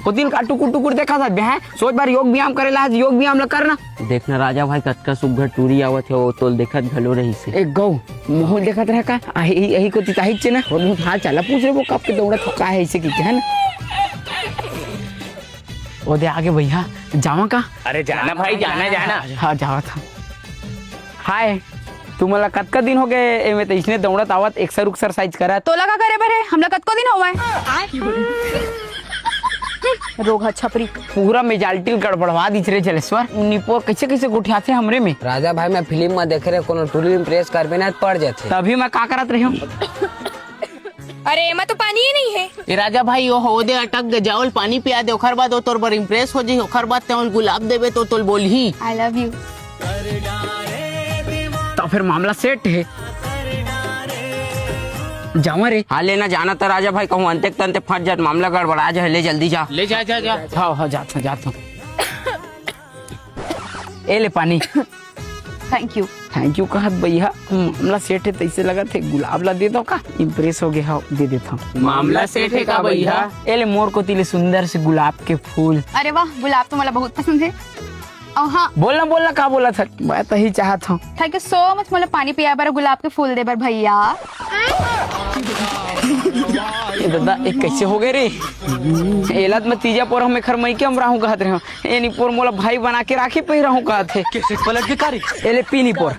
वो दिन का टुकुर टुकुर देखा था बहन, सोच बार योग व्यायाम करेला, आज योग व्यायाम ला करना। देखना राजा भाई कतका सुघर टूरी आवत है, वो तोल देखत घलो रही से। एक गौ माहौल देखत रहे का यही को तिताही चे ना, और बहुत हाल चला पूछ रहे वो कब के दौड़ा थका है ऐसे की है ना। ओ दे आगे भैया जावा का। अरे जाना भाई, जाना जाना। हाँ जावा था। हाय तुम्हाला कतका दिन हो गए एमे तो इसने दौड़त आवत एक्सरसाइज करा तो लगा करे बरे हमला कतको दिन हुआ है रोग छपरी पूरा मेजाल्टी गड़बड़वा दिख रहे जलेश्वर निपोर कैसे कैसे गुठियाते हमरे में। राजा भाई मैं फिल्म में देख रहे कोनो टूरी इम्प्रेस कर बिना पड़ जाते, तभी मैं का करत रही हूँ। अरे एमा तो पानी ही नहीं है। ए राजा भाई ओ हो दे अटक गए, जाओल पानी पिया दे, ओखर बाद ओ तोर पर इम्प्रेस हो जाई, ओखर बाद ते गुलाब देबे तो तोल बोलही आई लव यू। तो फिर मामला सेट है, जावा रे। हाँ लेना जाना तो राजा भाई कहूँ अंते तंते फट जात, मामला गड़बड़ा जा, ले जल्दी जा। ले जा जा जा। हाँ हाँ जाता जाता। ए ले पानी। Thank you. थैंक यू कहत भैया, मामला सेट है तैसे लगा थे गुलाब ला दे दो का, इम्प्रेस हो गया दे देता हूँ। मामला सेट है का भैया? ए ले मोर को तिले सुंदर से गुलाब के फूल। अरे वाह गुलाब तो मला बहुत पसंद है। और हाँ बोलना बोलना का बोला था, मैं तो ही चाहता हूँ। थैंक यू सो मच, मला पानी पिया बार गुलाब के फूल दे बार भैया। दादा एक कैसे हो गए रे, एलत में तीजा पोर हमें खर मई के हम रहूं कहत रहे, ए नी पोर मोला भाई बना के राखी पे रहूं कहत है, कैसे पलट के कारी एले पीनी पोर।